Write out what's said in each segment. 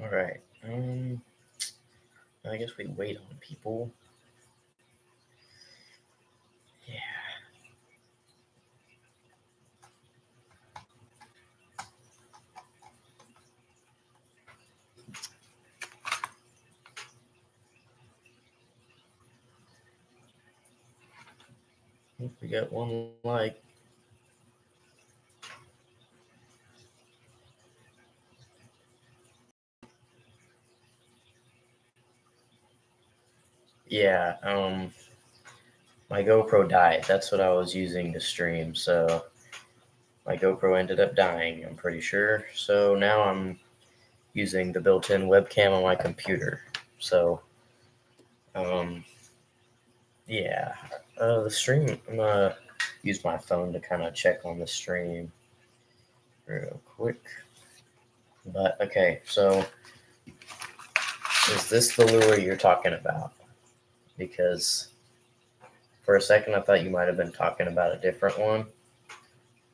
All right. I guess we wait on people. Yeah. I think we got one like. Yeah. My GoPro died. That's what I was using to stream. So my GoPro ended up dying, I'm pretty sure. So now I'm using the built-in webcam on my computer. So, um, yeah, the stream. I'm gonna use my phone to kind of check on the stream real quick. But okay, so is this the lure you're talking about? Because for a second I thought you might have been talking about a different one.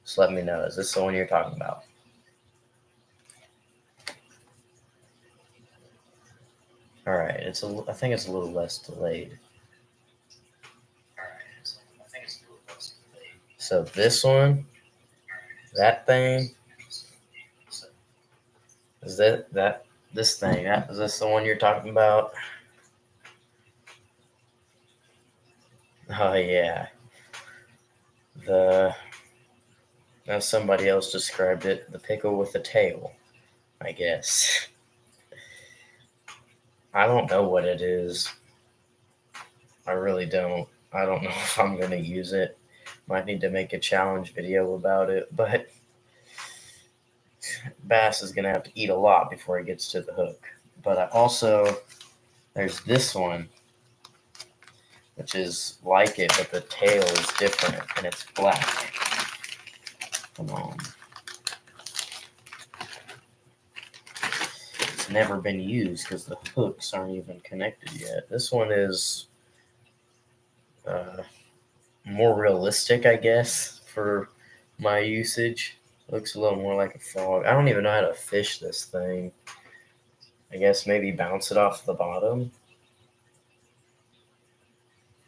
So let me know. Is this the one you're talking about? All right, I think it's a little less delayed. So this one, that thing, is this thing? Is this the one you're talking about? Oh yeah, the as somebody else described it, the pickle with the tail. I guess I don't know what it is. I really don't. I don't know if I'm gonna use it. Might need to make a challenge video about it, but bass is gonna have to eat a lot before he gets to the hook. But I also there's this one, which is like it, but the tail is different and it's black. Come on. It's never been used because the hooks aren't even connected yet. This one is uh, more realistic, I guess, for my usage. Looks a little more like a frog. I don't even know how to fish this thing. I guess maybe bounce it off the bottom.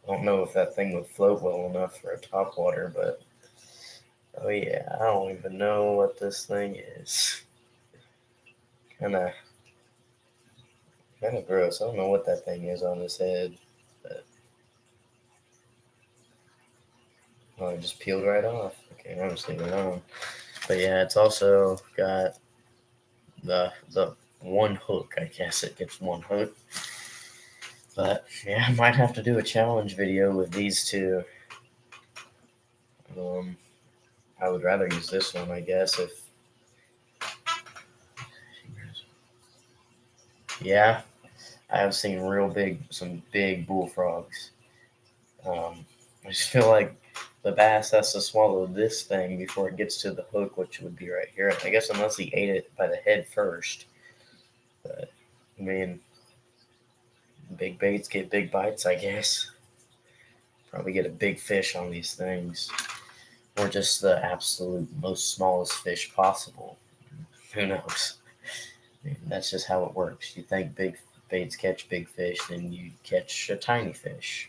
I don't know if that thing would float well enough for a topwater, but oh yeah, I don't even know what this thing is. Kind of gross. I don't know what that thing is on his head, but oh, it just peeled right off. Okay, I'm just leaving it on. But yeah, it's also got the one hook. I guess it gets one hook. But yeah, I might have to do a challenge video with these two. Um, I would rather use this one, I guess. If yeah, I have seen some big bullfrogs. I just feel like the bass has to swallow this thing before it gets to the hook, which would be right here. I guess unless he ate it by the head first. But I mean, big baits get big bites, I guess. Probably get a big fish on these things, or just the absolute most smallest fish possible. Who knows? I mean, that's just how it works. You think big baits catch big fish, then you catch a tiny fish.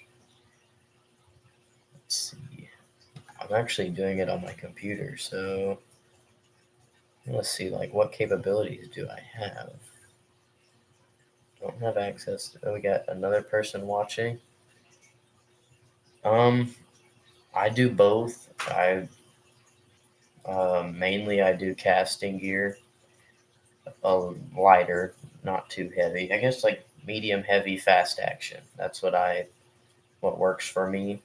Let's see. I'm actually doing it on my computer, so let's see. Like, what capabilities do I have? Don't have access to. Oh, we got another person watching. Um, I do both. Mainly I do casting gear, lighter, not too heavy. I guess like medium heavy, fast action. That's what works for me.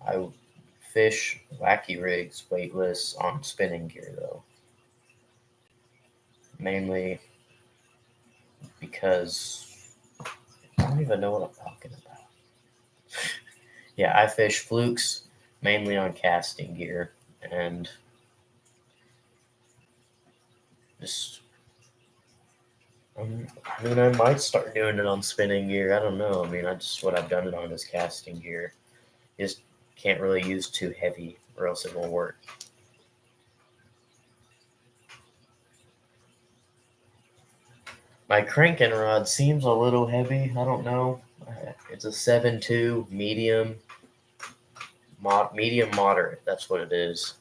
I fish wacky rigs, weightless on spinning gear though, mainly because I don't even know what I'm talking about. Yeah, I fish flukes mainly on casting gear and just I mean, I might start doing it on spinning gear. I don't know. I mean, I just what I've done it on is casting gear. You just can't really use too heavy, or else it won't work. My cranking rod seems a little heavy. I don't know. It's a 7.2 medium, medium moderate. That's what it is.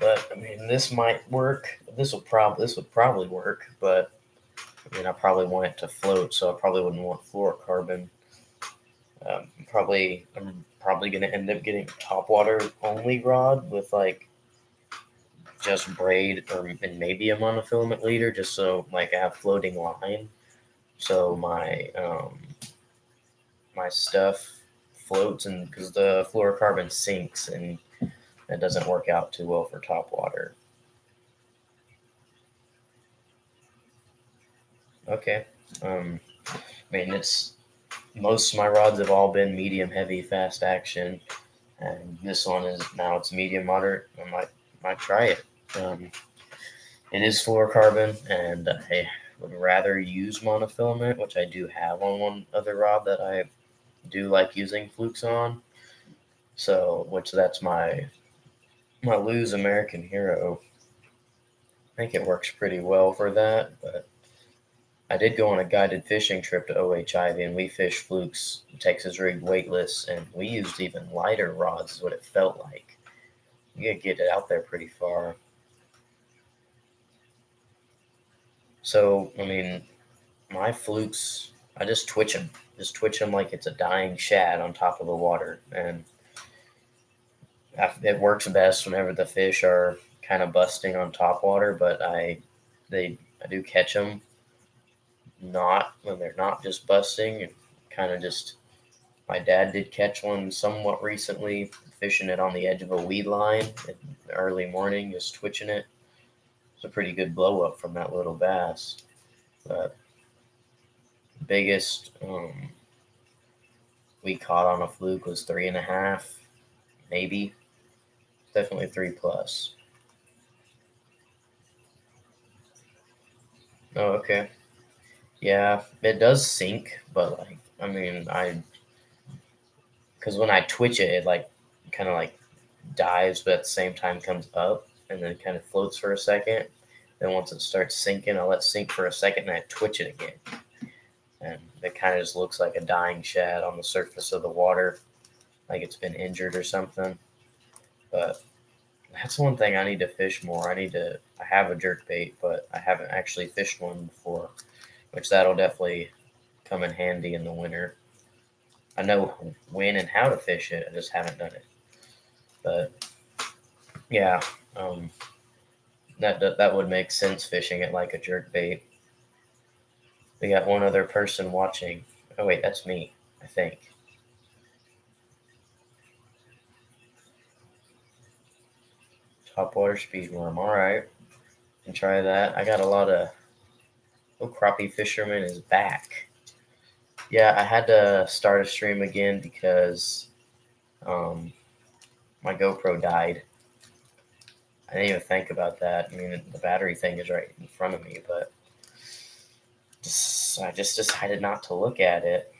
But I mean, this might work. This would probably work. But I mean, I probably want it to float, so I probably wouldn't want fluorocarbon. I'm probably gonna end up getting top water only rod with like just braid or and maybe a monofilament leader, just so like I have floating line, so my stuff floats, and because the fluorocarbon sinks, and that doesn't work out too well for top water. Okay. I mean, it's most of my rods have all been medium heavy fast action, and this one is now it's medium moderate. I might try it. Um, it is fluorocarbon, and I would rather use monofilament, which I do have on one other rod that I do like using flukes on. So, which that's my Lew's American Hero. I think it works pretty well for that, but I did go on a guided fishing trip to OHIV, and we fished flukes Texas rig weightless, and we used even lighter rods, is what it felt like. You could get it out there pretty far. So, I mean, my flukes, I just twitch them like it's a dying shad on top of the water, and it works best whenever the fish are kind of busting on top water. But I do catch them not when they're not just busting, and kind of just. My dad did catch one somewhat recently, fishing it on the edge of a weed line in the early morning, just twitching it. It's a pretty good blow up from that little bass. But biggest we caught on a fluke was 3.5, maybe. Definitely 3 plus. Oh, okay. Yeah, it does sink, but like, I mean, because when I twitch it, it like kind of like dives, but at the same time comes up and then kind of floats for a second. Then once it starts sinking, I'll let it sink for a second and I twitch it again. And it kind of just looks like a dying shad on the surface of the water, like it's been injured or something. But that's one thing I need to fish more. I have a jerk bait, but I haven't actually fished one before, which that'll definitely come in handy in the winter. I know when and how to fish it, I just haven't done it. But yeah, um, that would make sense fishing it like a jerk bait. We got one other person watching. Oh wait, that's me, I think. Topwater speed worm. All right, can try that. I got a lot of. Oh, crappie fisherman is back. Yeah, I had to start a stream again because um, my GoPro died. I didn't even think about that. I mean, the battery thing is right in front of me, but I just decided not to look at it.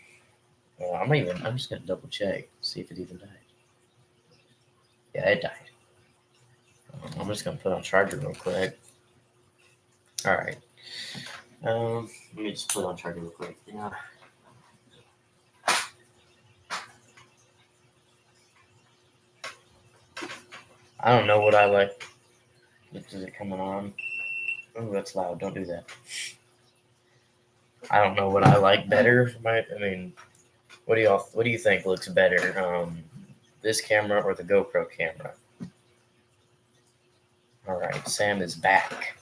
I'm just gonna double check, see if it even died. Yeah, it died. I'm just gonna put on charger real quick. All right. Let me just put on charger real quick. Yeah. I don't know what I like. Is it coming on? Oh, that's loud. Don't do that. I don't know what I like better. I mean, what do you think looks better? This camera or the GoPro camera? All right, Sam is back.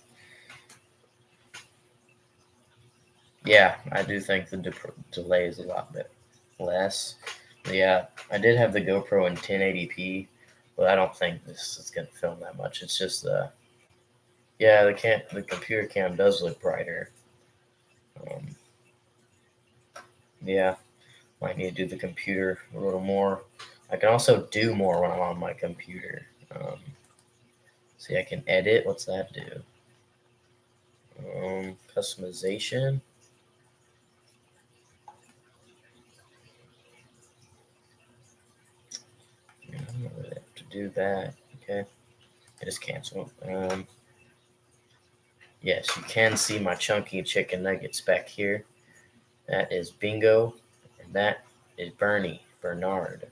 Yeah, I do think the delay is a lot bit less. Yeah, I did have the GoPro in 1080p, but I don't think this is gonna film that much. It's just the computer cam does look brighter. Um, yeah, might need to do the computer a little more. I can also do more when I'm on my computer. See, I can edit. What's that do? Customization. I don't really have to do that. Okay, I just cancel. Yes, you can see my chunky chicken nuggets back here. That is Bingo, and that is Bernard.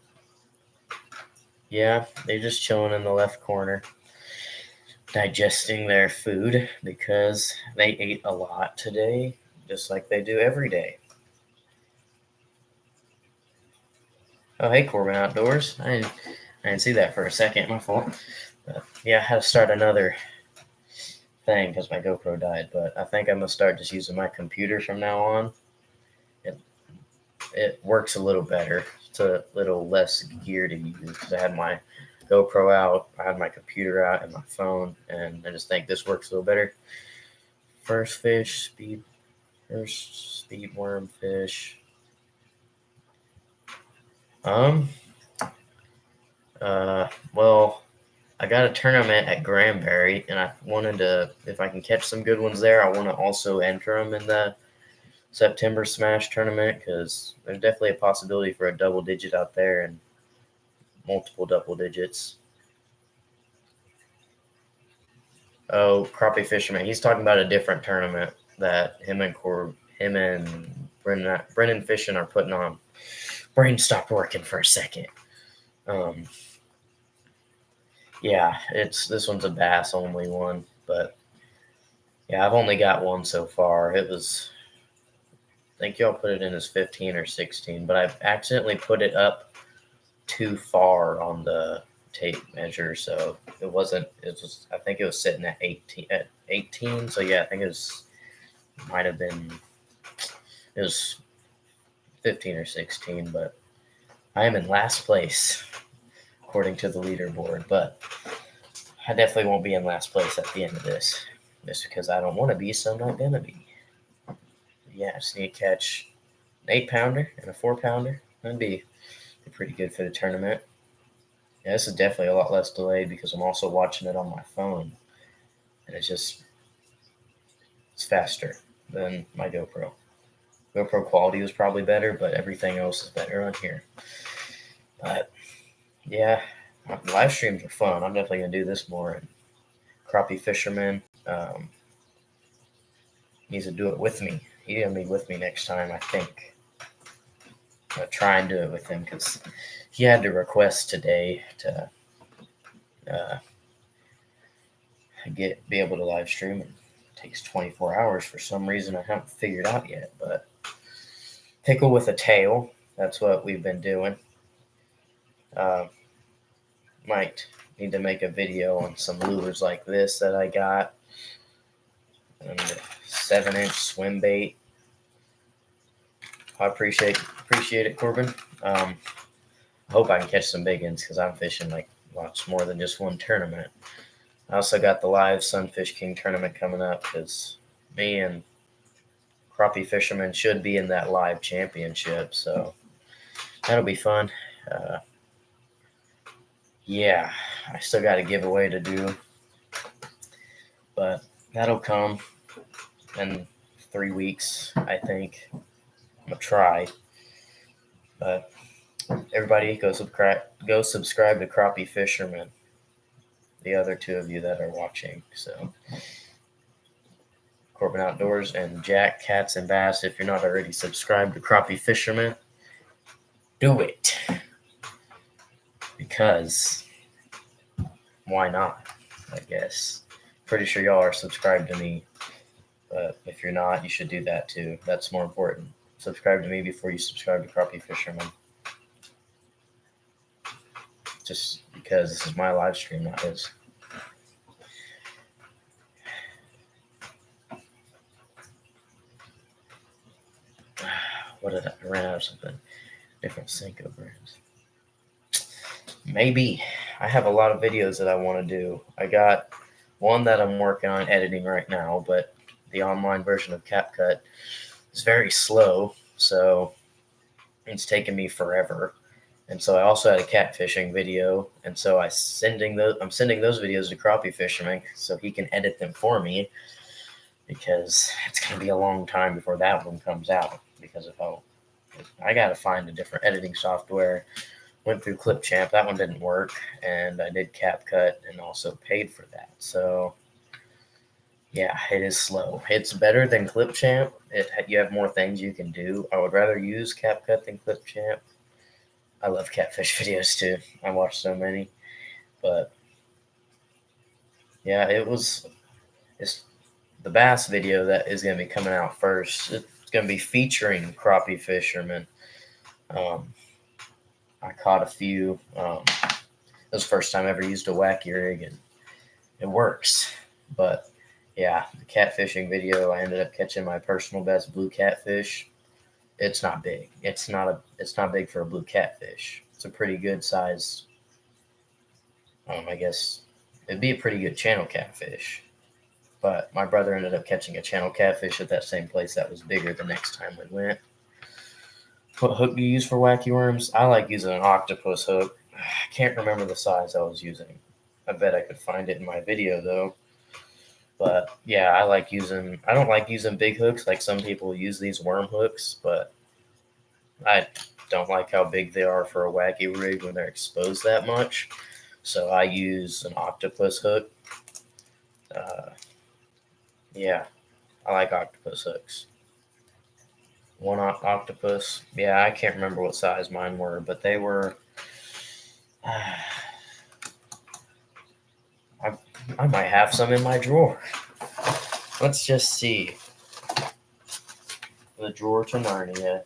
Yeah, they're just chilling in the left corner, digesting their food because they ate a lot today, just like they do every day. Oh, hey, Corbin Outdoors. I didn't see that for a second. My fault. But yeah, I had to start another thing because my GoPro died. But I think I'm gonna start just using my computer from now on. It works a little better. It's a little less gear to use because I had my GoPro out, I had my computer out, and my phone, and I just think this works a little better. First speed worm fish. Um. Well, I got a tournament at Granbury, and I wanted to, if I can catch some good ones there, I want to also enter them in the September Smash tournament because there's definitely a possibility for a double digit out there and multiple double digits. Oh, crappie fisherman. He's talking about a different tournament that him and Brennan Fishing are putting on. Brain stopped working for a second. Um, yeah, this one's a bass only one, but yeah, I've only got one so far. I think y'all put it in as 15 or 16, but I've accidentally put it up too far on the tape measure, so it wasn't. I think it was sitting at 18. At 18, so yeah, I think might have been. It was 15 or 16, but I am in last place according to the leaderboard. But I definitely won't be in last place at the end of this, just because I don't want to be, so I'm not gonna be. Yeah, I just need to catch an 8-pounder and a 4-pounder. That'd be pretty good for the tournament. Yeah, this is definitely a lot less delayed because I'm also watching it on my phone, and it's faster than my GoPro. GoPro quality was probably better, but everything else is better on here. But yeah, live streams are fun. I'm definitely gonna do this more. And crappie fisherman needs to do it with me. He's gonna be with me next time, I think. I'm gonna try and do it with him because he had to request today to uh, be able to live stream. It takes 24 hours for some reason I haven't figured out yet. But pickle with a tail, that's what we've been doing. Might need to make a video on some lures like this that I got. And 7-inch swim bait. I appreciate it, Corbin. I hope I can catch some big ones because I'm fishing like lots more than just one tournament. I also got the live Sunfish King tournament coming up because me and crappie fishermen should be in that live championship, so that'll be fun. Yeah, I still got a giveaway to do, but that'll come in 3 weeks, I think. I'm gonna try, but everybody go subscribe to Crappie Fisherman. The other two of you that are watching, so Corbin Outdoors and Jack Cats and Bass. If you're not already subscribed to Crappie Fisherman, do it because why not? I guess. Pretty sure y'all are subscribed to me, but if you're not, you should do that too. That's more important. Subscribe to me before you subscribe to Crappie Fisherman. Just because this is my live stream, not his. What did I ran out of something? Different Senko brands. Maybe. I have a lot of videos that I want to do. I got one that I'm working on editing right now, but the online version of CapCut is very slow, so it's taken me forever. And so I also had a catfishing video, and so I'm sending those videos to Crappie Fisherman so he can edit them for me because it's going to be a long time before that one comes out because of how I got to find a different editing software. Went through Clipchamp, that one didn't work, and I did CapCut and also paid for that. So Yeah, it is slow. It's better than Clipchamp. You have more things you can do. I would rather use CapCut than Clipchamp. I love catfish videos too. I watch so many, but yeah, it's the bass video that is going to be coming out first. It's going to be featuring crappie fishermen. Um, I caught a few. It was the first time I ever used a wacky rig, and it works. But yeah, the catfishing video, I ended up catching my personal best blue catfish. It's not big. It's not big for a blue catfish. It's a pretty good size. I guess it'd be a pretty good channel catfish. But my brother ended up catching a channel catfish at that same place that was bigger the next time we went. What hook do you use for wacky worms? I like using an octopus hook. I can't remember the size I was using. I bet I could find it in my video though. But yeah, I don't like using big hooks like some people use these worm hooks, but I don't like how big they are for a wacky rig when they're exposed that much. So I use an octopus hook. Uh, yeah, I like octopus hooks. One octopus. Yeah, I can't remember what size mine were, but they were. I might have some in my drawer. Let's just see. The drawer to Narnia.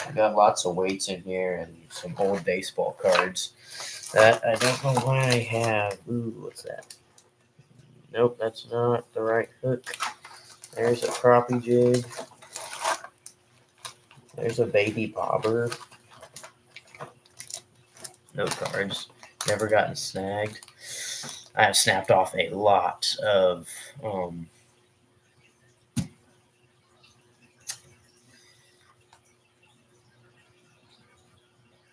I got lots of weights in here and some old baseball cards that I don't know why I have. Ooh, what's that? Nope, that's not the right hook. There's a crappie jig. There's a baby bobber. No cards. Never gotten snagged. I have snapped off a lot of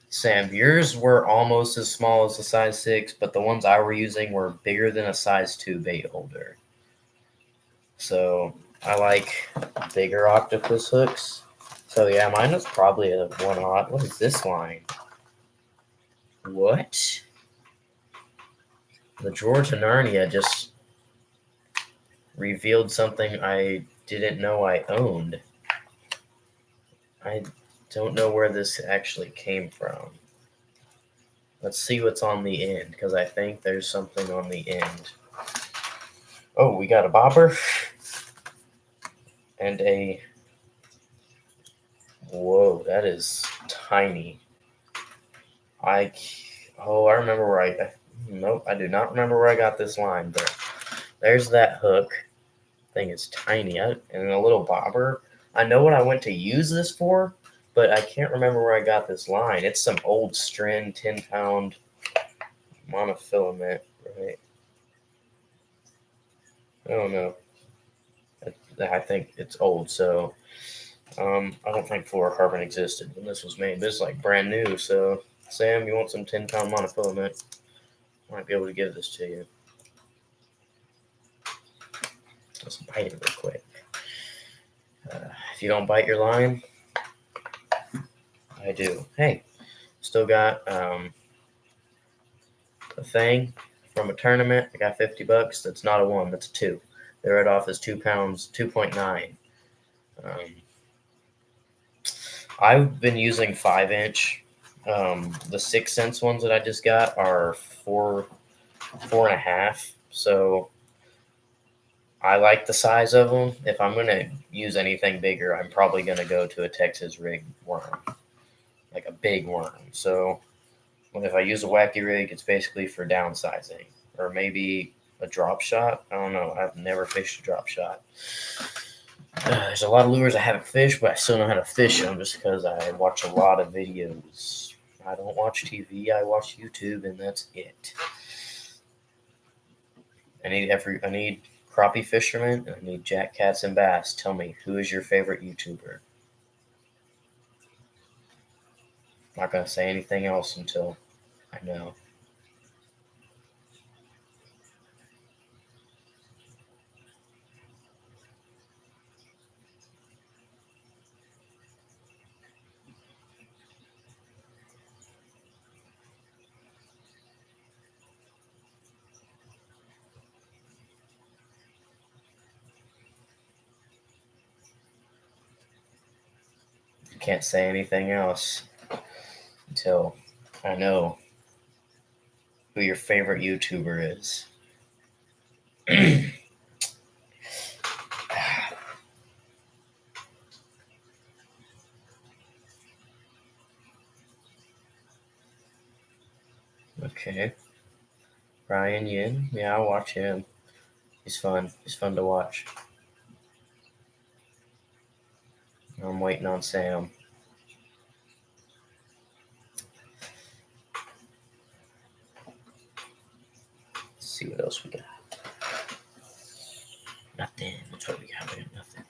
Sam, yours were almost as small as a size 6, but the ones I were using were bigger than a size 2 bait holder. So I like bigger octopus hooks. So yeah, mine was probably a 1/0. What is this line? What? The drawer to Narnia just revealed something I didn't know I owned. I don't know where this actually came from. Let's see what's on the end, because I think there's something on the end. Oh, we got a bobber and a. Whoa, that is tiny. I remember where I. Nope, I do not remember where I got this line, but there's that hook. Thing is tiny, and a little bobber. I know what I went to use this for, but I can't remember where I got this line. It's some old Stren 10-pound monofilament, right? I don't know. I think it's old, so I don't think fluorocarbon existed when this was made. This is like brand new, so Sam, you want some 10-pound monofilament? I might be able to give this to you. Let's bite it real quick. If you don't bite your line, I do. Hey, still got a thing from a tournament. I got $50. That's not a 1. That's a 2. They read off as 2 pounds, 2.9. I've been using 5-inch. The 6 cents ones that I just got are 4.5. So I like the size of them. If I'm going to use anything bigger, I'm probably going to go to a Texas rig worm, like a big worm. So if I use a wacky rig, it's basically for downsizing, or maybe a drop shot. I don't know. I've never fished a drop shot. There's a lot of lures I haven't fished, but I still know how to fish them just because I watch a lot of videos. I don't watch TV. I watch YouTube, and that's it. I need crappie fishermen, and I need jack cats and bass. Tell me, who is your favorite YouTuber? I'm not gonna say anything else until I know. can't say anything else until I know who your favorite YouTuber is. Okay. Ryan Yin. Yeah, I'll watch him. He's fun. He's fun to watch. I'm waiting on Sam. Let's see what else we got. Nothing. That's what we got. We got nothing.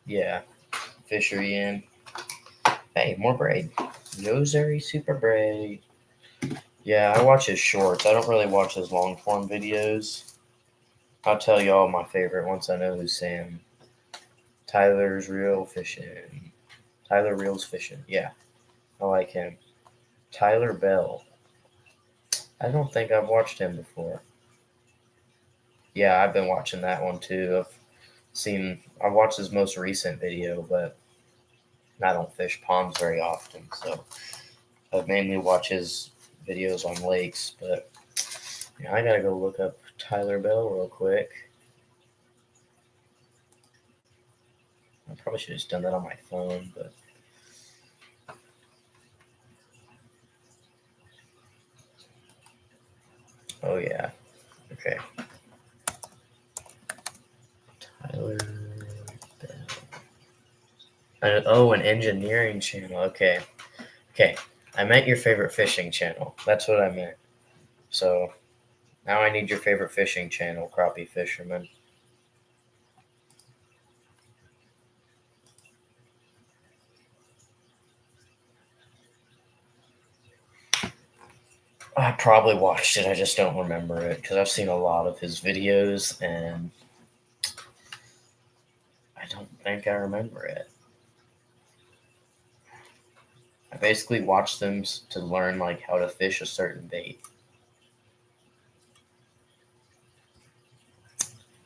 Yeah. Fisher Yin. Hey, more braid. Yozeri Super Braid. Yeah, I watch his shorts. I don't really watch his long form videos. I'll tell y'all my favorite once I know who's Sam. Tyler's Real Fishing. Tyler Reel's Fishing. Yeah, I like him. Tyler Bell. I don't think I've watched him before. Yeah, I've been watching that one too. I've watched his most recent video, but I don't fish ponds very often, so I mainly watch his videos on lakes. But yeah, I gotta go look up Tyler Bell real quick. I probably should have just done that on my phone, but oh yeah, okay. Tyler Bell. Oh, an engineering channel. Okay, okay. I meant your favorite fishing channel. That's what I meant. So now I need your favorite fishing channel, Crappie Fisherman. I probably watched it. I just don't remember it because I've seen a lot of his videos and I don't think I remember it. I basically watch them to learn like how to fish a certain bait.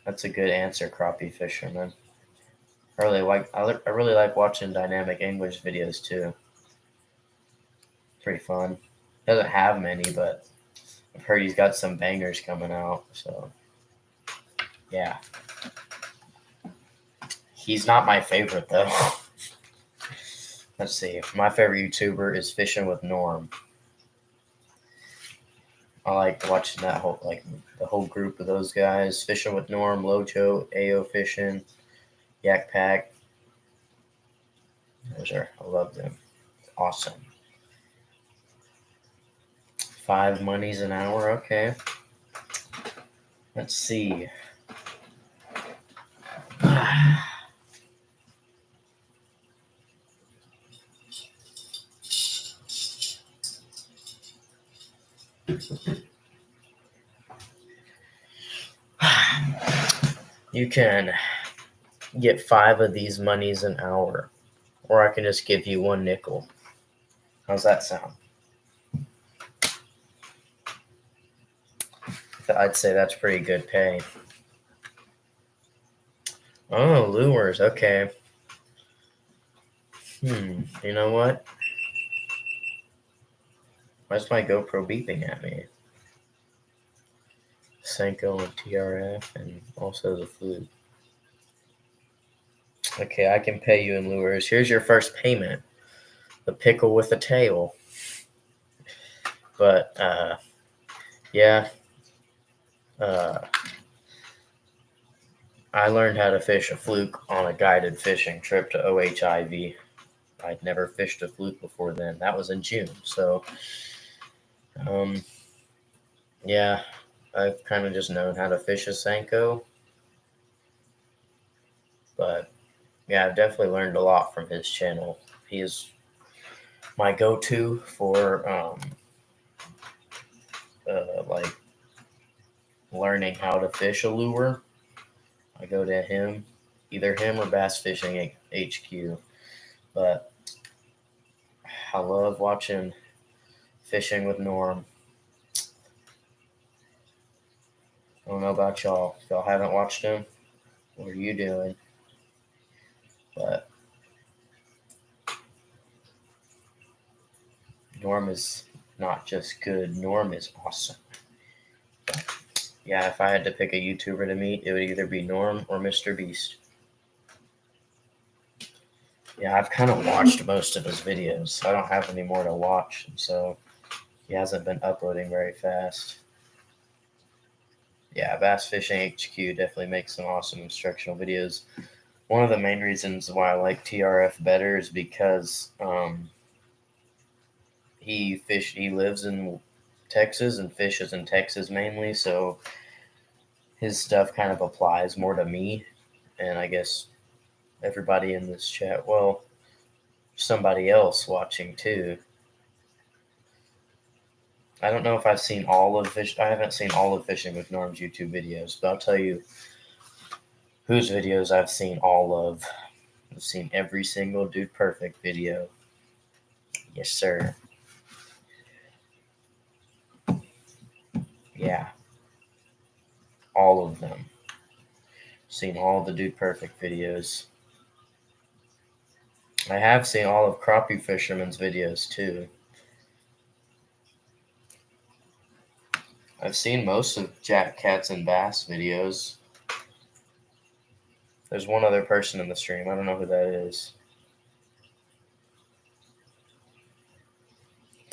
That's a good answer, Crappie Fisherman. I really like watching Dynamic English videos too. Pretty fun. Doesn't have many, but I've heard he's got some bangers coming out. So yeah, he's not my favorite though. Let's see. My favorite YouTuber is Fishing with Norm. I like watching that the whole group of those guys. Fishing with Norm, Lojo, AO Fishing, Yak Pack. I love them. Awesome. 5 monies an hour. Okay. Let's see. You can get 5 of these monies an hour, or I can just give you 1 nickel. How's that sound? I'd say that's pretty good pay. Oh, lures. Okay. You know what? Why's my GoPro beeping at me? Senko and TRF, and also the Fluke. Okay, I can pay you in lures. Here's your first payment. The pickle with a tail. But, yeah. I learned how to fish a fluke on a guided fishing trip to OHIV. I'd never fished a fluke before then. That was in June. So, yeah, I've kind of just known how to fish a Senko. But, yeah, I've definitely learned a lot from his channel. He is my go-to for, like, learning how to fish a lure. I go to him, either him or Bass Fishing HQ. But I love watching Fishing with Norm. I don't know about y'all. If y'all haven't watched him, what are you doing? But Norm is not just good, Norm is awesome. But yeah, if I had to pick a YouTuber to meet, it would either be Norm or Mr. Beast. Yeah, I've kind of watched most of his videos, so I don't have any more to watch, so he hasn't been uploading very fast. Yeah, Bass Fishing HQ definitely makes some awesome instructional videos. One of the main reasons why I like TRF better is because he lives in Texas and fishes in Texas mainly, so his stuff kind of applies more to me, and I guess everybody in this chat. Well, somebody else watching too. I don't know if I've seen all of fish. I haven't seen all of Fishing with Norm's YouTube videos, but I'll tell you whose videos I've seen all of. I've seen every single Dude Perfect video. Yes, sir. Yeah, all of them. Seen all the Dude Perfect videos. I have seen all of Crappie Fisherman's videos too. I've seen most of Jack Cats and Bass videos. There's one other person in the stream. I don't know who that is.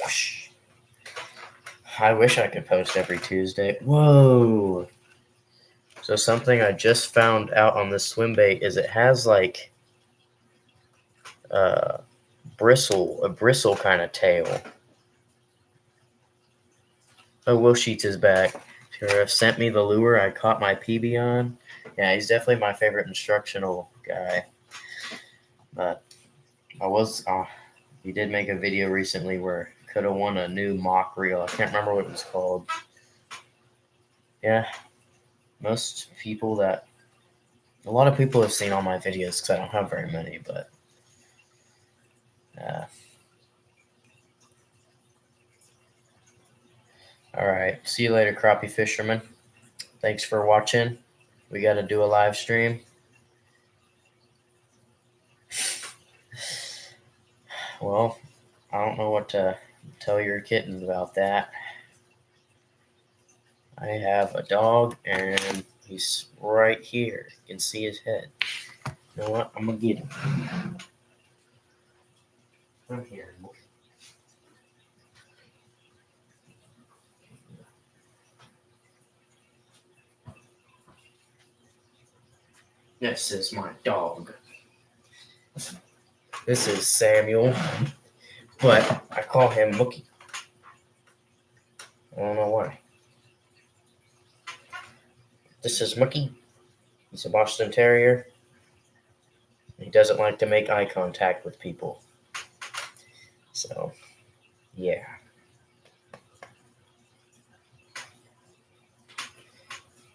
Whoosh. I wish I could post every Tuesday. Whoa. So something I just found out on this swim bait is it has like a bristle kind of tail. Oh, Will Sheets is back. TRF sent me the lure I caught my PB on. Yeah, he's definitely my favorite instructional guy. But he did make a video recently where could have won a new mock reel. I can't remember what it was called. Yeah, a lot of people have seen all my videos because I don't have very many, but all right. See you later, crappie fisherman. Thanks for watching. We got to do a live stream. Well, I don't know what to tell your kittens about that. I have a dog, and he's right here. You can see his head. You know what? I'm going to get him. Come here. This is my dog. This is Samuel, but I call him Mookie. I don't know why. This is Mookie. He's a Boston Terrier. He doesn't like to make eye contact with people. So, yeah.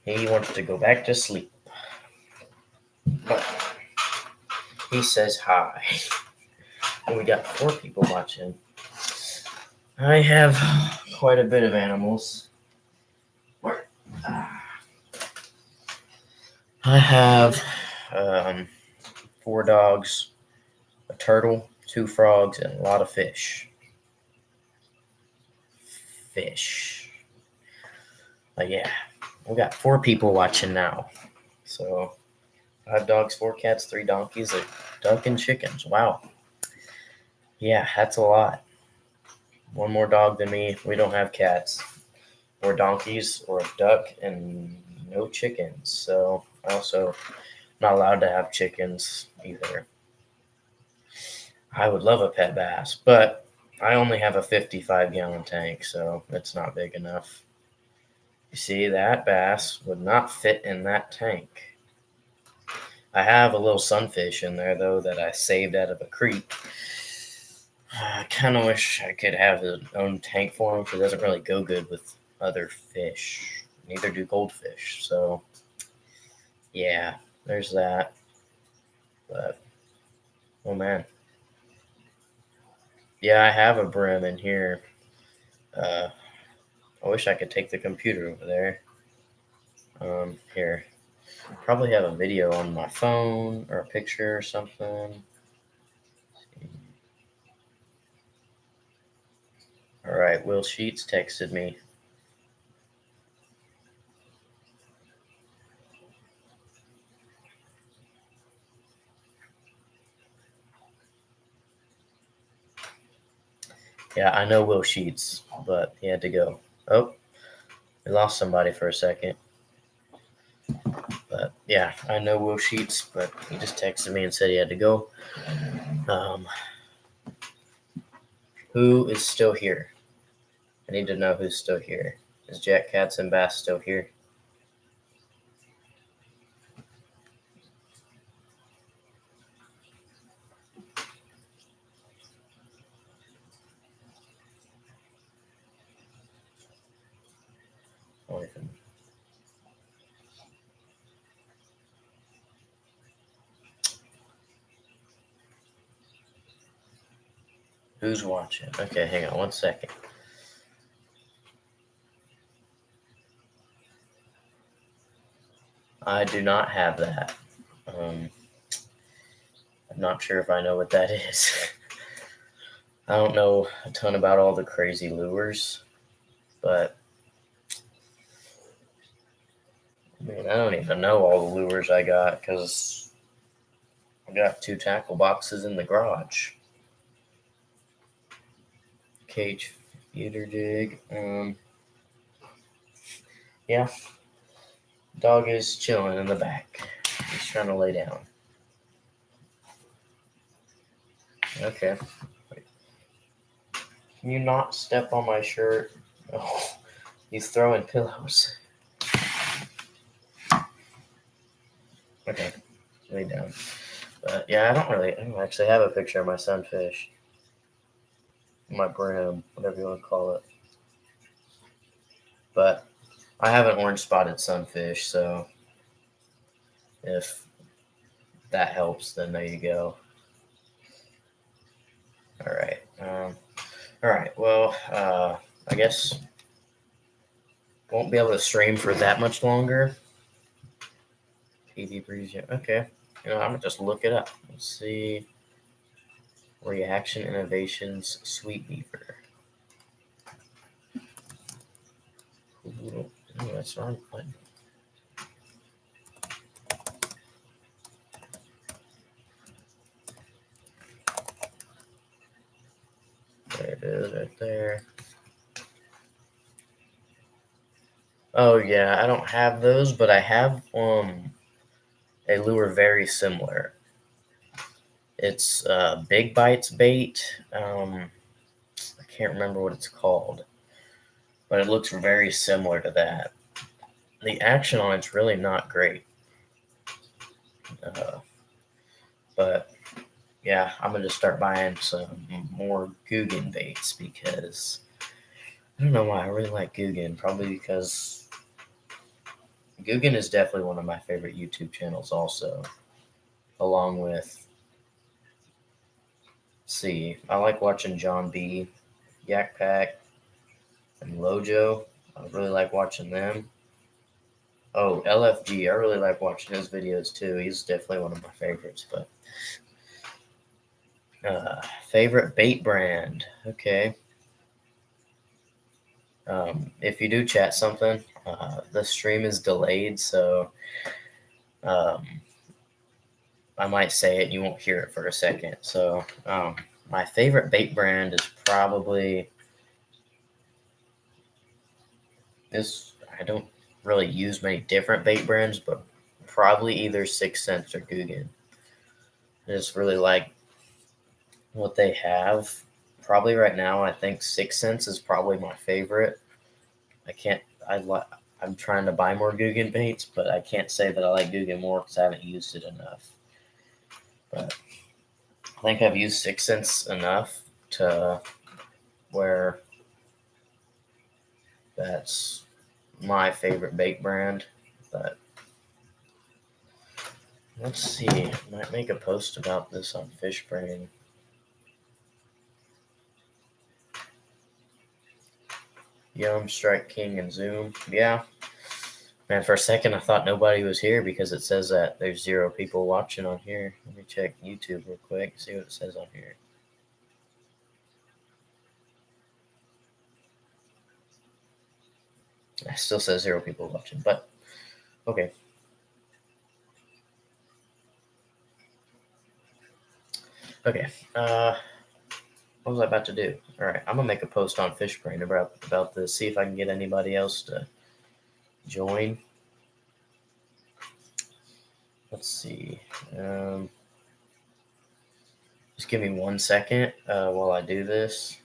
He wants to go back to sleep. But he says hi. And we got 4 people watching. I have quite a bit of animals. I have 4 dogs, a turtle, 2 frogs, and a lot of fish. But yeah, we got 4 people watching now. So 5 dogs, 4 cats, 3 donkeys, a duck, and chickens. Wow. Yeah, that's a lot. 1 more dog than me. We don't have cats or donkeys or a duck and no chickens. So I also not allowed to have chickens either. I would love a pet bass, but I only have a 55-gallon tank, so it's not big enough. You see, that bass would not fit in that tank. I have a little sunfish in there, though, that I saved out of a creek. I kind of wish I could have his own tank for him because it doesn't really go good with other fish. Neither do goldfish. So, yeah, there's that. But, oh man. Yeah, I have a brim in here. I wish I could take the computer over there. Here, probably have a video on my phone or a picture or something. All right, Will Sheets texted me. Yeah, I know Will Sheets, but he had to go. Oh, we lost somebody for a second. But yeah, I know Will Sheets, but he just texted me and said he had to go. Who is still here? I need to know who's still here. Is Jack Katz and Bass still here? Who's watching? Okay, hang on one second. I do not have that. I'm not sure if I know what that is. I don't know a ton about all the crazy lures, but I mean, I don't even know all the lures I got because I got 2 tackle boxes in the garage. Cage feeder jig. Yeah. Dog is chilling in the back. He's trying to lay down. Okay. Can you not step on my shirt? Oh, he's throwing pillows. Okay, lay down. But yeah, I don't actually have a picture of my sunfish. My brim, whatever you want to call it. But I have an orange spotted sunfish, so if that helps, then there you go. All right. All right. Well, I guess won't be able to stream for that much longer. TV Breeze. Okay. I'm gonna just look it up. Let's see. Reaction Innovations Sweet Beaver. Ooh, that's the wrong button. There it is, right there. Oh yeah, I don't have those, but I have a lure very similar. It's Big Bites bait. I can't remember what it's called, but it looks very similar to that. The action on it's really not great, but yeah, I'm gonna just start buying some more Guggen baits because I don't know why I really like Guggen. Probably because Guggen is definitely one of my favorite YouTube channels, also, along with. See, I like watching John B, Yak Pack, and Lojo. I really like watching them. Oh, LFG, I really like watching his videos too. He's definitely one of my favorites. But favorite bait brand? Okay. If you do chat something, the stream is delayed, so um, I might say it and you won't hear it for a second. So my favorite bait brand is probably this. I don't really use many different bait brands, but probably either 6th Sense or Guggen. I just really like what they have. Probably right now, I think 6th Sense is probably my favorite. I can't. I'm trying to buy more Guggen baits, but I can't say that I like Guggen more because I haven't used it enough. But I think I've used 6th Sense enough to where that's my favorite bait brand. But let's see. I might make a post about this on Fishbrain. Yum, Strike King, and Zoom. Yeah. Man, for a second I thought nobody was here because it says that there's 0 people watching on here. Let me check YouTube real quick, see what it says on here. It still says 0 people watching, but okay. Okay. What was I about to do? All right, I'm gonna make a post on Fishbrain about this. See if I can get anybody else to join. Let's see. Just give me 1 second while I do this.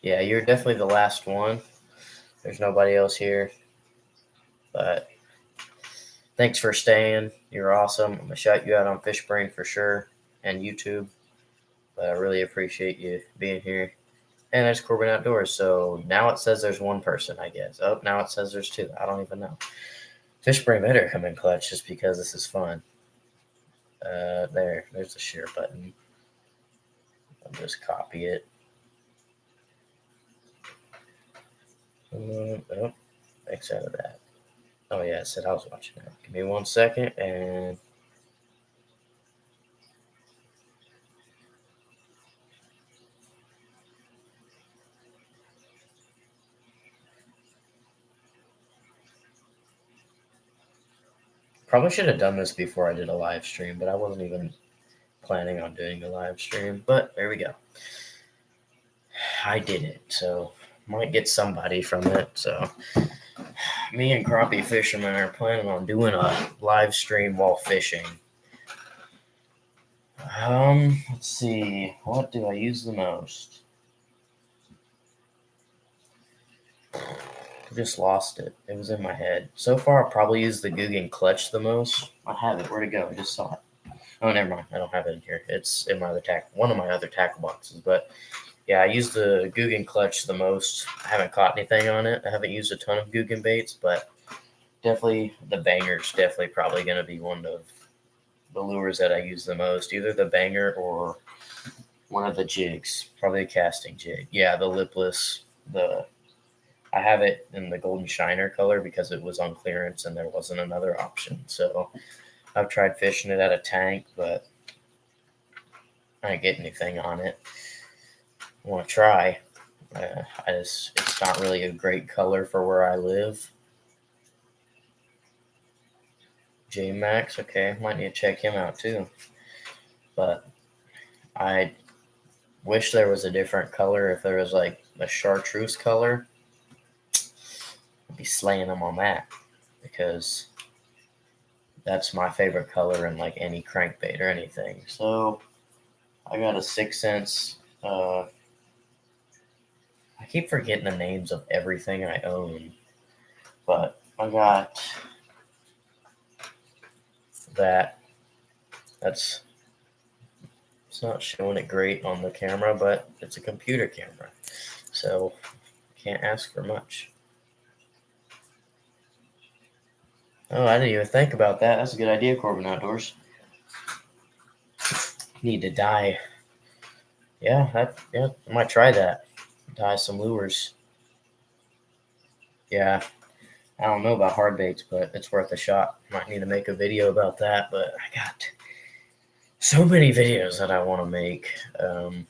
Yeah, you're definitely the last one. There's nobody else here, but thanks for staying. You're awesome. I'm gonna shout you out on Fishbrain for sure and YouTube. But I really appreciate you being here. And there's Corbin Outdoors. So now it says there's 1 person, I guess. Oh, now it says there's 2. I don't even know. Fishbrain better come in clutch just because this is fun. There's the share button. I'll just copy it. Oh, X out of that. Oh yeah, I said I was watching that. Give me 1 second and probably should have done this before I did a live stream, but I wasn't even planning on doing a live stream. But there we go. I did it, so might get somebody from it. So me and Crappie Fisherman are planning on doing a live stream while fishing. Let's see. What do I use the most? I just lost it. It was in my head. So far, I probably use the Googan Clutch the most. I have it. Where'd it go? I just saw it. Oh, never mind. I don't have it in here. It's in my other one of my other tackle boxes. But yeah, I use the Googan Clutch the most. I haven't caught anything on it. I haven't used a ton of Googan baits, but definitely the Banger's definitely probably going to be one of the lures that I use the most. Either the Banger or one of the jigs. Probably a casting jig. Yeah, the lipless. I have it in the golden shiner color because it was on clearance and there wasn't another option. So I've tried fishing it at a tank, but I didn't get anything on it. I want to try. It's not really a great color for where I live. J Max, okay, might need to check him out too. But I wish there was a different color. If there was like a chartreuse color, I'd be slaying them on that because that's my favorite color in like any crankbait or anything. So I got a 6 cents. I keep forgetting the names of everything I own, but I got that. It's not showing it great on the camera, but it's a computer camera, so can't ask for much. Oh, I didn't even think about that. That's a good idea, Corbin Outdoors. Need to dye. Yeah, I might try that. Dye some lures. Yeah, I don't know about hard baits, but it's worth a shot. Might need to make a video about that, but I got so many videos that I want to make. I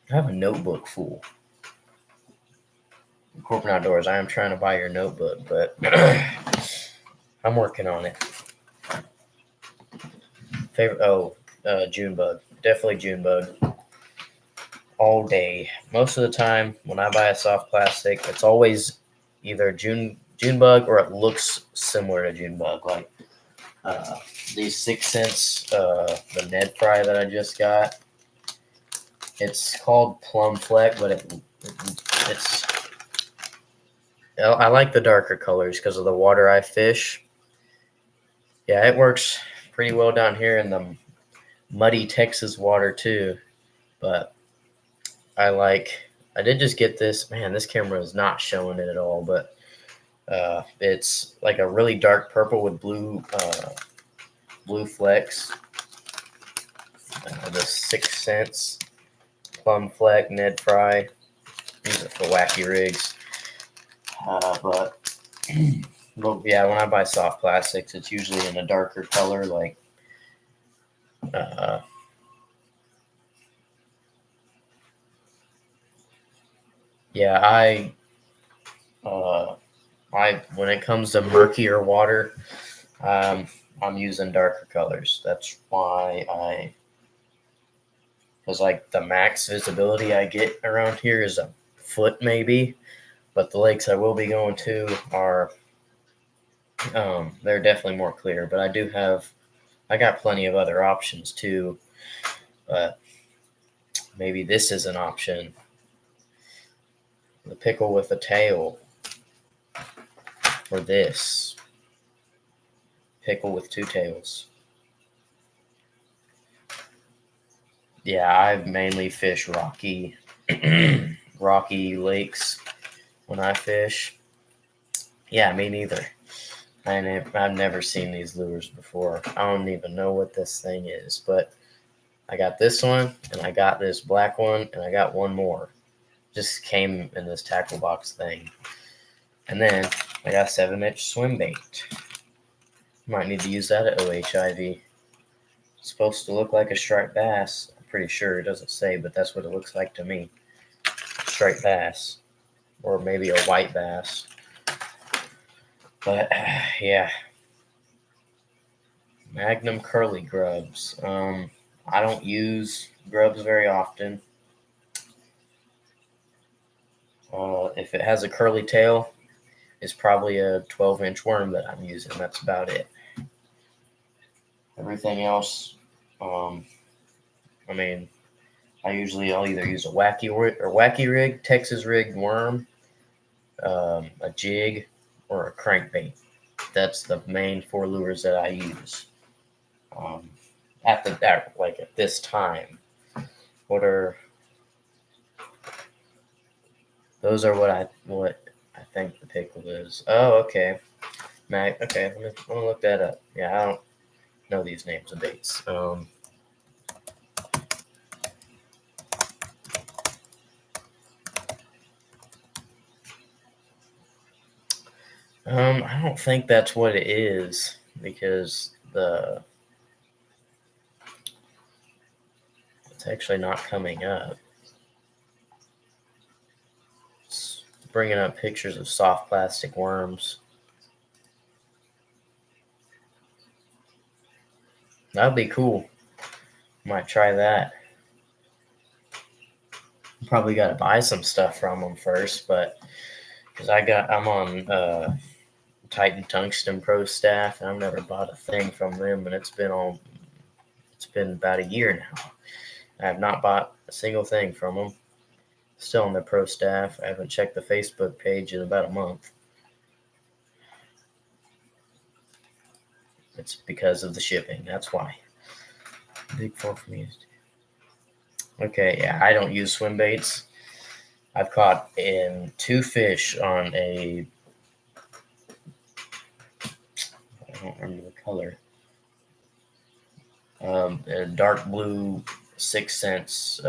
have a notebook full. Corbin Outdoors, I am trying to buy your notebook, but I'm working on it. June bug. Definitely June bug. All day. Most of the time when I buy a soft plastic, it's always either June bug or it looks similar to June bug. Like these 6 cents, the Ned Fry that I just got. It's called Plum Fleck, but it's I like the darker colors because of the water I fish. Yeah, it works pretty well down here in the muddy Texas water too. But I did just get this. Man, this camera is not showing it at all, but it's like a really dark purple with blue flecks. The 6 cents Plum Fleck Ned Fry. Use it for wacky rigs. But yeah, when I buy soft plastics, it's usually in a darker color, like uh, yeah, uh, I when it comes to murkier water, um, I'm using darker colors. That's why because like the max visibility I get around here is a foot maybe, but the lakes I will be going to are they're definitely more clear. But I got plenty of other options too. But maybe this is an option. The pickle with a tail, or this pickle with two tails. Yeah, I mainly fish rocky lakes when I fish. Yeah, me neither. I've never seen these lures before. I don't even know what this thing is, but I got this one, and I got this black one, and I got one more. Just came in this tackle box thing. And then I got a 7-inch swim bait. Might need to use that at OHIV. It's supposed to look like a striped bass. I'm pretty sure it doesn't say, but that's what it looks like to me. Striped bass. Or maybe a white bass. But yeah. Magnum curly grubs. I don't use grubs very often. If it has a curly tail, it's probably a 12-inch worm that I'm using. That's about it. Everything else, I mean, I'll either use a wacky rig, Texas rigged worm, a jig, or a crankbait. That's the main 4 lures that I use. At this time, what are those? Are what I think the pickle is. Oh, okay. Okay, let me look that up. Yeah, I don't know these names of baits. I don't think that's what it is because it's actually not coming up. It's bringing up pictures of soft plastic worms. That'd be cool. Might try that. Probably got to buy some stuff from them first, but because I'm on Titan Tungsten Pro staff, and I've never bought a thing from them, and it's been about a year now. I have not bought a single thing from them. Still on their pro staff. I haven't checked the Facebook page in about a month. It's because of the shipping. That's why. Big 4 for me. Okay, yeah, I don't use swim baits. I've caught in 2 fish on I don't remember the color. A dark blue 6 cents.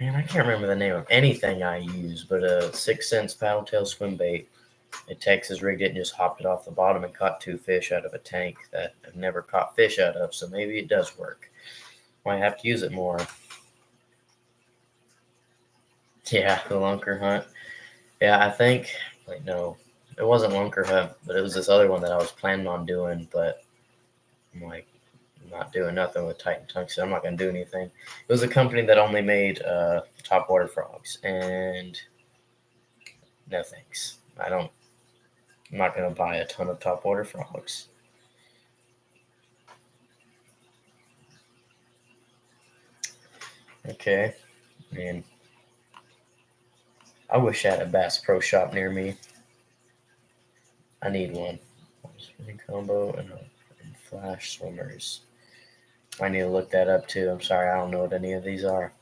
Man, I can't remember the name of anything I use, but a 6 cents paddle tail swim bait. A Texas rigged it and just hopped it off the bottom and caught 2 fish out of a tank that I've never caught fish out of, so maybe it does work. Might have to use it more. Yeah, the lunker hunt. Yeah, I think, no, it wasn't lunker hunt, but it was this other one that I was planning on doing, but I'm like, I'm not doing nothing with Titan Tungsten. I'm not going to do anything. It was a company that only made topwater frogs, and no thanks. I'm not going to buy a ton of topwater frogs. Okay, man. I wish I had a Bass Pro Shop near me. I need one. Swimming combo and flash swimmers. I need to look that up too. I'm sorry, I don't know what any of these are.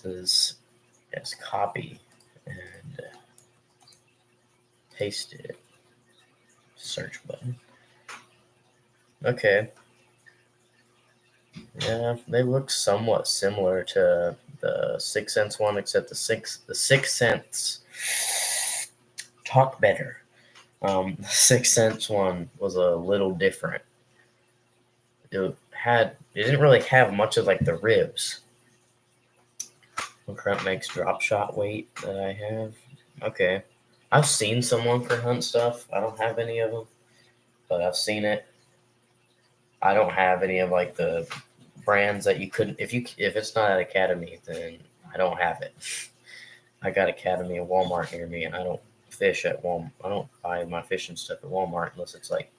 This is copy and paste it. Search button. Okay. Yeah, they look somewhat similar to the 6 cents one, except the 6 cents talk better. The 6 cents one was a little different. It didn't really have much of like the ribs. Crump makes drop shot weight that I have. Okay. I've seen some Lunker Hunt stuff. I don't have any of them, but I've seen it. I don't have any of like the brands that you couldn't. If it's not at Academy, then I don't have it. I got Academy and Walmart near me, and I don't fish at Walmart. I don't buy my fishing stuff at Walmart unless it's like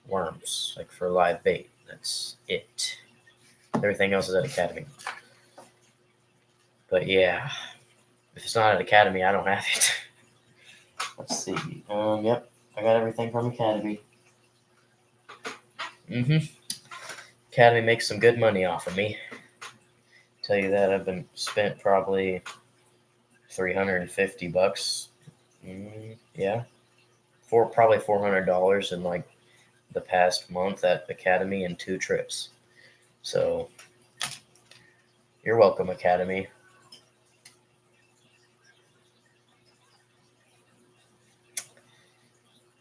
worms, like for live bait. That's it. Everything else is at Academy. But yeah, if it's not at Academy, I don't have it. Let's see. Yep, I got everything from Academy. Academy makes some good money off of me. Tell you that I've been spent probably $350. Yeah, probably $400 in like the past month at Academy and 2 trips. So you're welcome, Academy.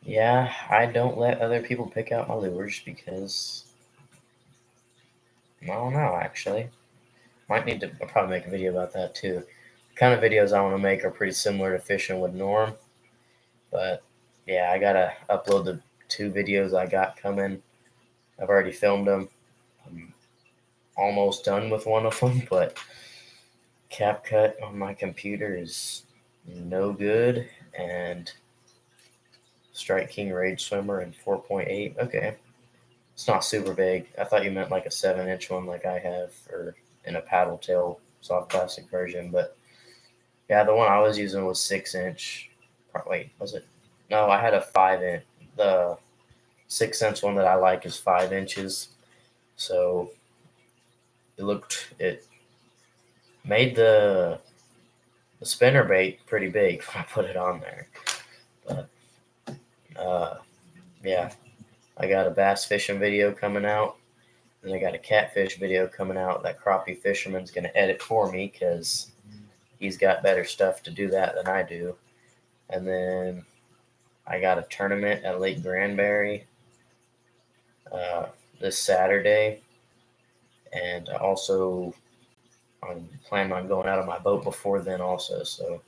Yeah, I don't let other people pick out my lures because I don't know, actually. Might need to probably make a video about that too. The kind of videos I want to make are pretty similar to fishing with Norm. But yeah, I gotta upload the 2 videos I got coming. I've already filmed them. I'm almost done with one of them, but CapCut on my computer is no good. And Strike King Rage Swimmer in 4.8. Okay. It's not super big. I thought you meant like a 7-inch one like I have, or in a paddle tail soft plastic version. But yeah, the one I was using was 6-inch. Wait, was it? No, I had a 5-inch. The 6 cents one that I like is 5 inches. So it made the spinner bait pretty big when I put it on there. But yeah, I got a bass fishing video coming out, and I got a catfish video coming out that Crappie Fisherman's going to edit for me because he's got better stuff to do that than I do. And then I got a tournament at Lake Granbury this Saturday, and also I'm planning on going out of my boat before then also. So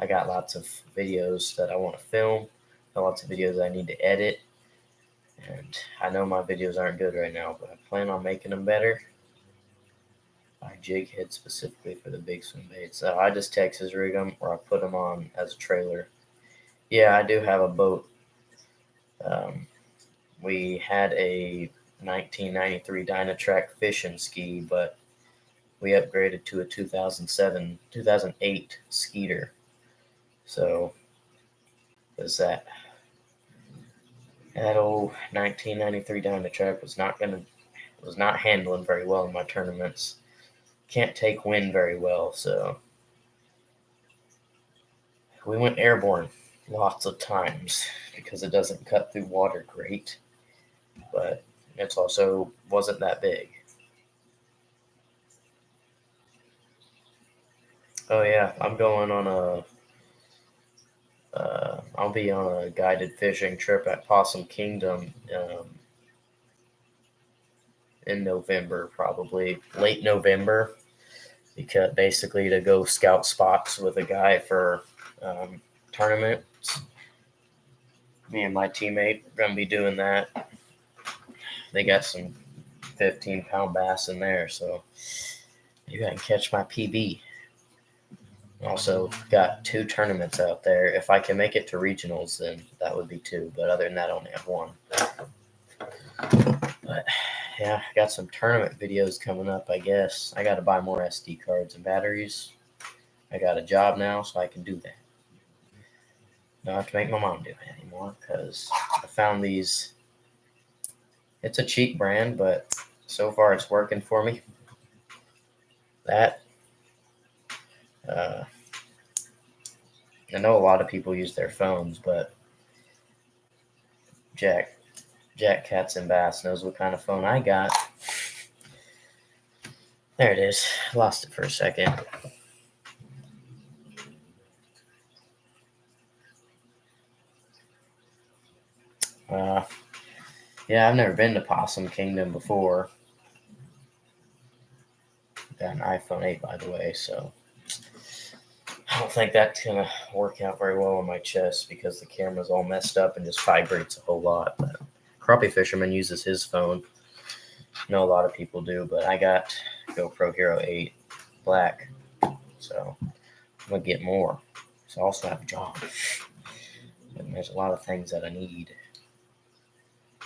I got lots of videos that I want to film, lots of videos I need to edit. And I know my videos aren't good right now, but I plan on making them better. I jig head specifically for the big swim baits. I just Texas rig them, or I put them on as a trailer. Yeah, I do have a boat. We had a 1993 Dynatrac fishing ski, but we upgraded to a 2008 Skeeter. So there's that. That old 1993 Dynatrac was not handling very well in my tournaments. Can't take wind very well, so we went airborne lots of times because it doesn't cut through water great, but it also wasn't that big. Oh yeah, I'm going on I'll be on a guided fishing trip at Possum Kingdom in November, probably late November, because basically to go scout spots with a guy for tournaments. Me and my teammate are going to be doing that. They got some 15-pound bass in there, so maybe I can catch my PB. Also got 2 tournaments out there. If I can make it to regionals, then that would be 2. But other than that, I only have 1. But yeah, I got some tournament videos coming up, I guess. I got to buy more SD cards and batteries. I got a job now, so I can do that. Don't have to make my mom do it anymore because I found these. It's a cheap brand, but so far it's working for me. That I know a lot of people use their phones, but Jack Cats and Bass knows what kind of phone I got. There it is. Lost it for a second. Yeah, I've never been to Possum Kingdom before. Got an iPhone 8, by the way, so I don't think that's gonna work out very well on my chest because the camera's all messed up and just vibrates a whole lot. But Crappie Fisherman uses his phone. I know a lot of people do, but I got GoPro Hero 8 Black, so I'm gonna get more. So I also have a job, and there's a lot of things that I need.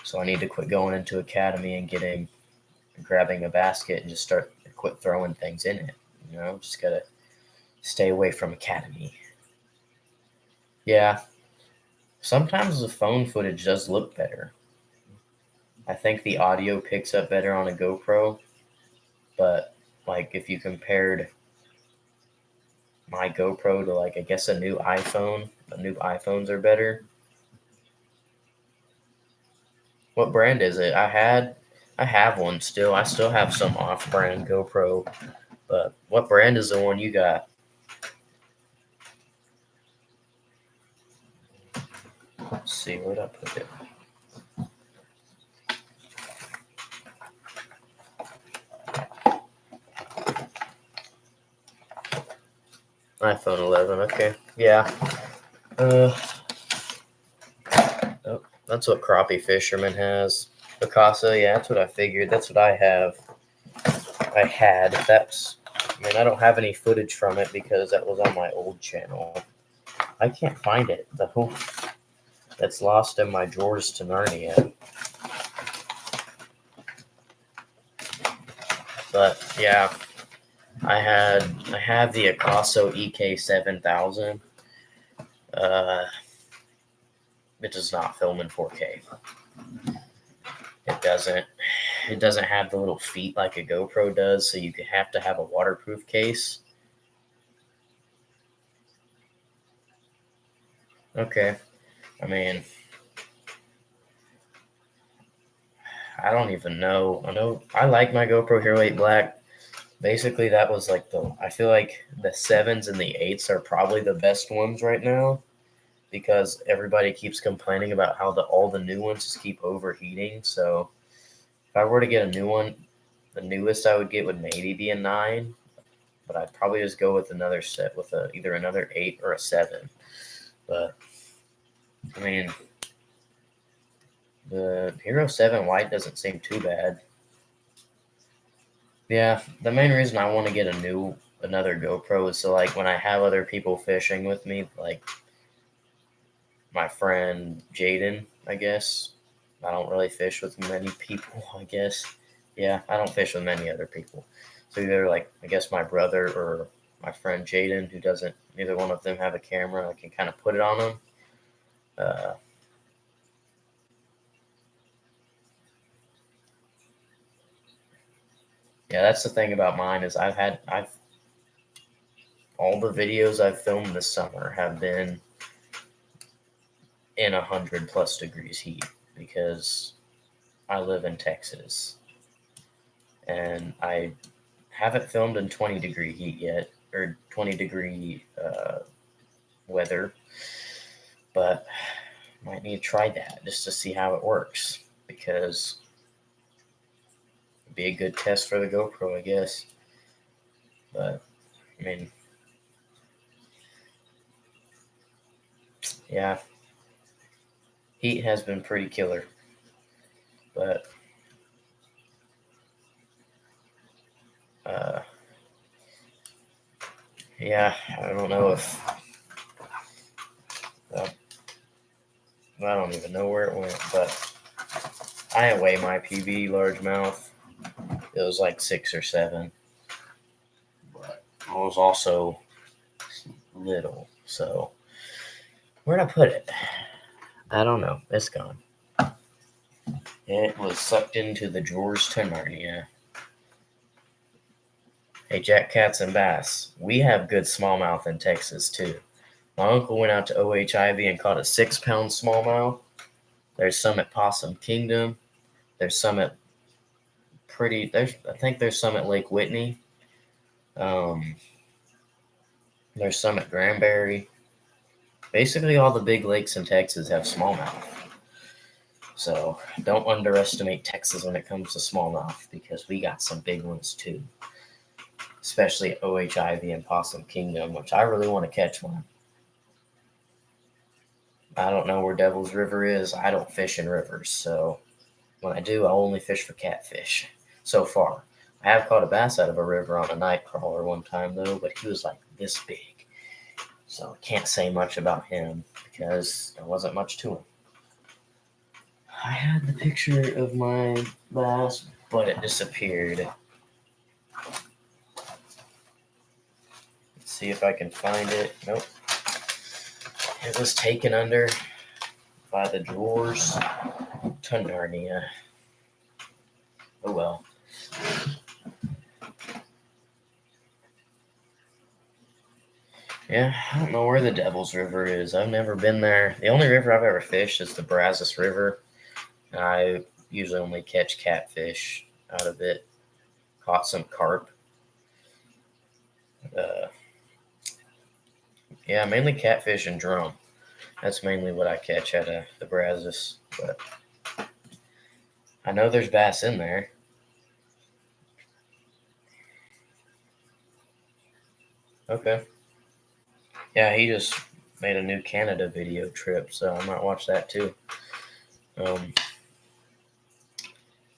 So I need to quit going into Academy and grabbing a basket and just quit throwing things in it. Just gotta stay away from Academy. Yeah, sometimes the phone footage does look better. I think the audio picks up better on a GoPro, but like if you compared my GoPro to like I guess a new iPhone, the new iPhones are better. What brand is it? I have one still. I still have some off-brand GoPro, but what brand is the one you got? Let's see, where'd I put it? iPhone 11. Okay, yeah. Oh, that's what Crappie Fisherman has. Picasso, yeah, that's what I figured. That's what I have. I had. I don't have any footage from it because that was on my old channel. I can't find it. That's lost in my drawers to Narnia. But yeah, I have the Akaso EK7000. It does not film in 4K. It doesn't. It doesn't have the little feet like a GoPro does, so you have to have a waterproof case. Okay. I mean, I don't even know. I like my GoPro Hero 8 Black. Basically, that was like I feel like the 7s and the 8s are probably the best ones right now because everybody keeps complaining about how all the new ones just keep overheating. So if I were to get a new one, the newest I would get would maybe be a 9, but I'd probably just go with another set with either another 8 or a 7. But I mean, the Hero 7 White doesn't seem too bad. Yeah, the main reason I want to get another GoPro is so like when I have other people fishing with me, like my friend Jaden, I guess. I don't really fish with many people, I guess. Yeah, I don't fish with many other people. So either like I guess my brother or my friend Jaden, who doesn't neither one of them have a camera, I can kind of put it on them. Uh, yeah, that's the thing about mine is I've all the videos I've filmed this summer have been in 100+ degrees heat because I live in Texas and I haven't filmed in 20-degree heat yet or 20-degree weather, but might need to try that just to see how it works because it'd be a good test for the GoPro, I guess. But I mean, yeah, heat has been pretty killer, but uh, yeah, I don't know if I don't even know where it went, but I weigh my PB largemouth. It was like 6 or 7, but I was also little. So where'd I put it? I don't know. It's gone. It was sucked into the drawers to Narnia. Hey, Jack Cats and Bass, we have good smallmouth in Texas too. My uncle went out to OHIV and caught a 6-pound smallmouth. There's some at Possum Kingdom. There's some at pretty. I think there's some at Lake Whitney. Um, there's some at Granbury. Basically, all the big lakes in Texas have smallmouth. So don't underestimate Texas when it comes to smallmouth because we got some big ones too. Especially OHIV and Possum Kingdom, which I really want to catch one. I don't know where Devil's River is. I don't fish in rivers, so when I do, I only fish for catfish so far. I have caught a bass out of a river on a night crawler one time though, but he was like this big. So I can't say much about him because there wasn't much to him. I had the picture of my bass, but it disappeared. Let's see if I can find it. Nope. It was taken under by the drawers to Narnia. Oh well. Yeah, I don't know where the Devil's River is. I've never been there. The only river I've ever fished is the Brazos River. I usually only catch catfish out of it. Caught some carp. Yeah, mainly catfish and drum. That's mainly what I catch out of the Brazos. But I know there's bass in there. Okay. Yeah, he just made a new Canada video trip, so I might watch that too.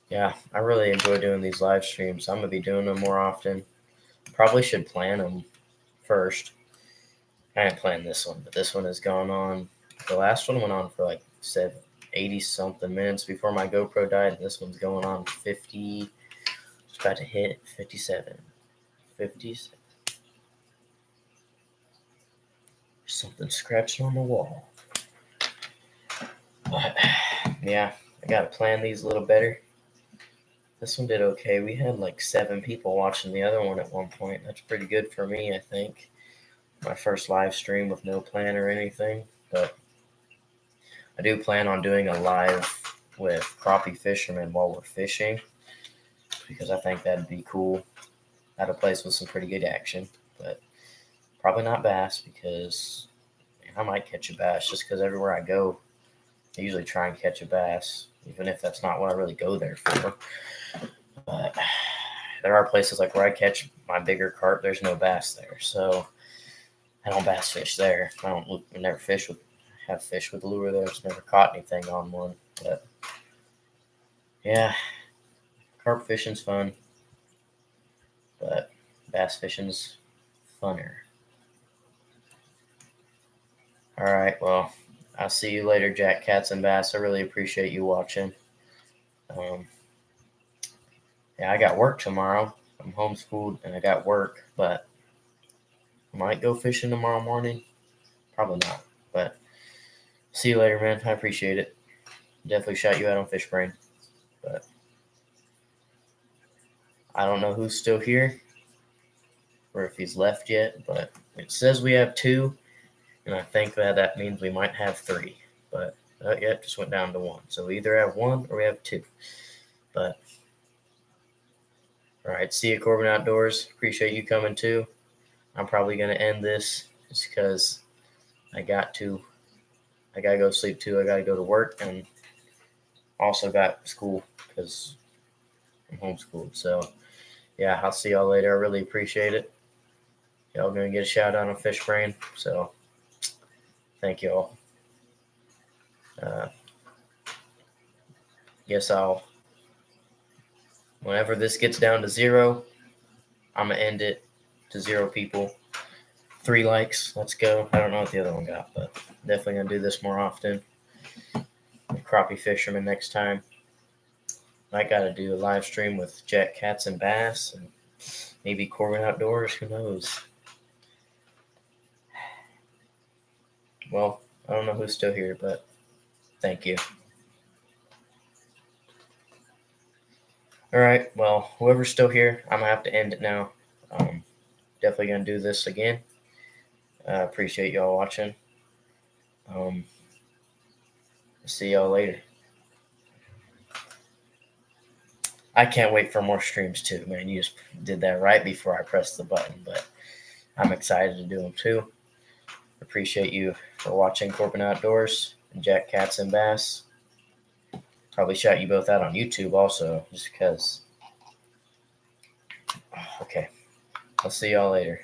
Yeah, I really enjoy doing these live streams. I'm gonna be doing them more often. Probably should plan them first. I didn't plan this one, but this one has gone on. The last one went on for like 80 something minutes before my GoPro died. And this one's going on 50. It's about to hit 57. 50s. Something scratched on the wall. But yeah, I gotta plan these a little better. This one did okay. We had like 7 people watching the other one at one point. That's pretty good for me, I think. My first live stream with no plan or anything. But I do plan on doing a live with crappie fishermen while we're fishing because I think that'd be cool at a place with some pretty good action. But probably not bass because I might catch a bass just because everywhere I go, I usually try and catch a bass, even if that's not what I really go there for. But there are places like where I catch my bigger carp, there's no bass there. So I don't bass fish there. I never have fish with lure there. Just never caught anything on one. But yeah, carp fishing's fun, but bass fishing's funner. All right, well, I'll see you later, Jack Cats and Bass. I really appreciate you watching. Yeah, I got work tomorrow. I'm homeschooled and I got work, but I might go fishing tomorrow morning. Probably not, but see you later, man. I appreciate it. Definitely shout you out on FishBrain, but I don't know who's still here or if he's left yet, but it says we have 2, and I think that means we might have 3, but yeah, it just went down to 1. So we either have 1 or we have 2, but all right, see you, Corbin Outdoors. Appreciate you coming too. I'm probably going to end this just because I got to go sleep too. I got to go to work and also got school because I'm homeschooled. So yeah, I'll see y'all later. I really appreciate it. Y'all going to get a shout out on FishBrain. So thank y'all. Guess whenever this gets down to 0, I'm going to end it to 0 people. 3 likes. Let's go. I don't know what the other one got, but definitely going to do this more often. Crappie fisherman next time. I got to do a live stream with Jack Cats and Bass and maybe Corbin Outdoors. Who knows? Well, I don't know who's still here, but thank you. All right. Well, whoever's still here, I'm going to have to end it now. Definitely going to do this again. Appreciate y'all watching. See y'all later. I can't wait for more streams too, man. You just did that right before I pressed the button, but I'm excited to do them too. Appreciate you for watching Corbin Outdoors and Jack Cats and Bass. Probably shout you both out on YouTube also, just because. Okay. I'll see y'all later.